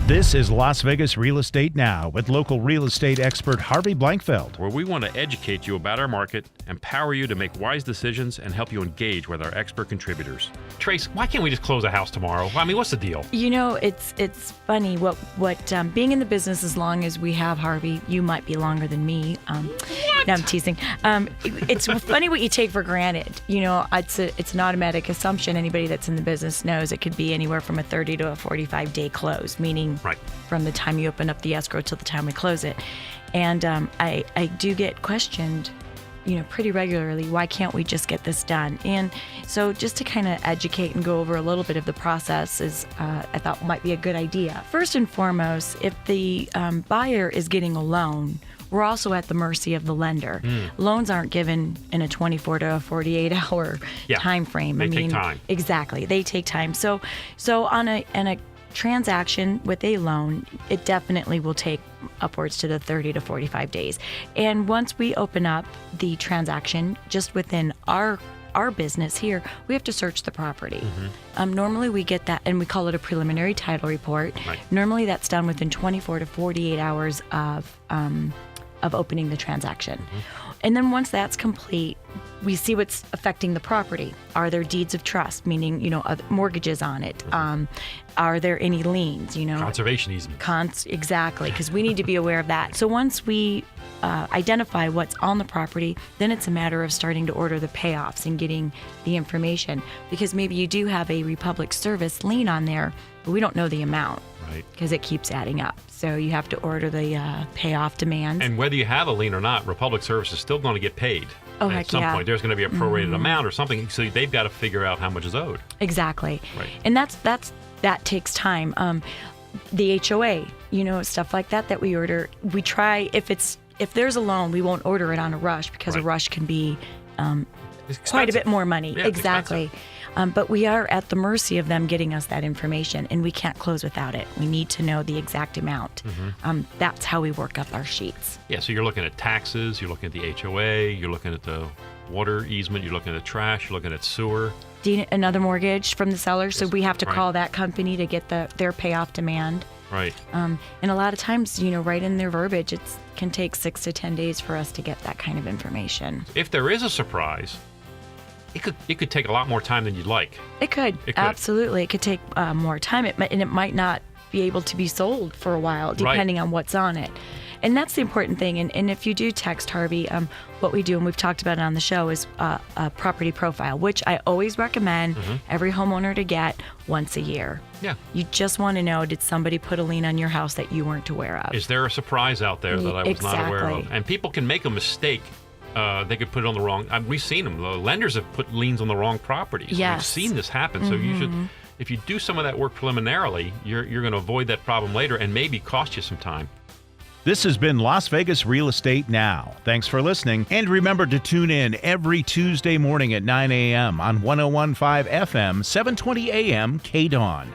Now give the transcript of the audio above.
This is Las Vegas Real Estate Now with local real estate expert Harvey Blankfeld. Where we want to educate you about our market, empower you to make wise decisions, and help you engage with our expert contributors. Trace, why can't we just close a house tomorrow? I mean, what's the deal? You know, it's funny what being in the business as long as we have, Harvey. You might be longer than me. No, I'm teasing. It's funny what you take for granted. You know, it's an automatic assumption. Anybody that's in the business knows it could be anywhere from a 30 to a 45 day close, meaning from the time you open up the escrow till the time we close it. And I do get questioned, you know, pretty regularly, why can't we just get this done? And so just to kind of educate and go over a little bit of the process is, I thought might be a good idea. First and foremost, if the buyer is getting a loan, we're also at the mercy of the lender. Loans aren't given in a 24 to 48 hour time frame. They take time. Exactly. They take time. So on a transaction with a loan, it definitely will take upwards to the 30 to 45 days. And once we open up the transaction, just within our business here, we have to search the property. Normally we get that, and we call it a preliminary title report. Normally that's done within 24 to 48 hours of opening the transaction. And then once that's complete, we see what's affecting the property. Are there deeds of trust, meaning, you know, mortgages on it? Are there any liens, you know? Conservation easements. Exactly, because we need to be aware of that. So once we identify what's on the property, then it's a matter of starting to order the payoffs and getting the information. Because maybe you do have a Republic Service lien on there, but we don't know the amount. Because it keeps adding up. So you have to order the payoff demands. And whether you have a lien or not, Republic Service is still going to get paid. At some point, there's going to be a prorated amount or something, so they've got to figure out how much is owed. Exactly. And that takes time. The HOA, you know, stuff like that we order. We try, if there's a loan, we won't order it on a rush, because a rush can be quite a bit more money. Yeah, exactly. But we are at the mercy of them getting us that information, and we can't close without it. We need to know the exact amount. That's how we work up our sheets. Yeah, so you're looking at taxes, you're looking at the HOA, you're looking at the water easement, you're looking at trash, you're looking at sewer. Another mortgage from the seller, so we have to call that company to get their payoff demand. And a lot of times, you know, right in their verbiage, it can take 6 to 10 days for us to get that kind of information. If there is a surprise, it could take a lot more time than you'd like. It could. Absolutely. It could take more time, and it might not be able to be sold for a while, depending on what's on it. And that's the important thing. And if you do text Harvey, what we do, and we've talked about it on the show, is a property profile, which I always recommend every homeowner to get once a year. You just want to know, did somebody put a lien on your house that you weren't aware of? Is there a surprise out there that I was not aware of? And people can make a mistake. They could put it on the wrong. We've seen them. The lenders have put liens on the wrong properties. We've seen this happen. So you should, if you do some of that work preliminarily, you're going to avoid that problem later and maybe cost you some time. This has been Las Vegas Real Estate Now. Thanks for listening. And remember to tune in every Tuesday morning at 9 a.m. on 101.5 FM, 720 a.m. KDAWN.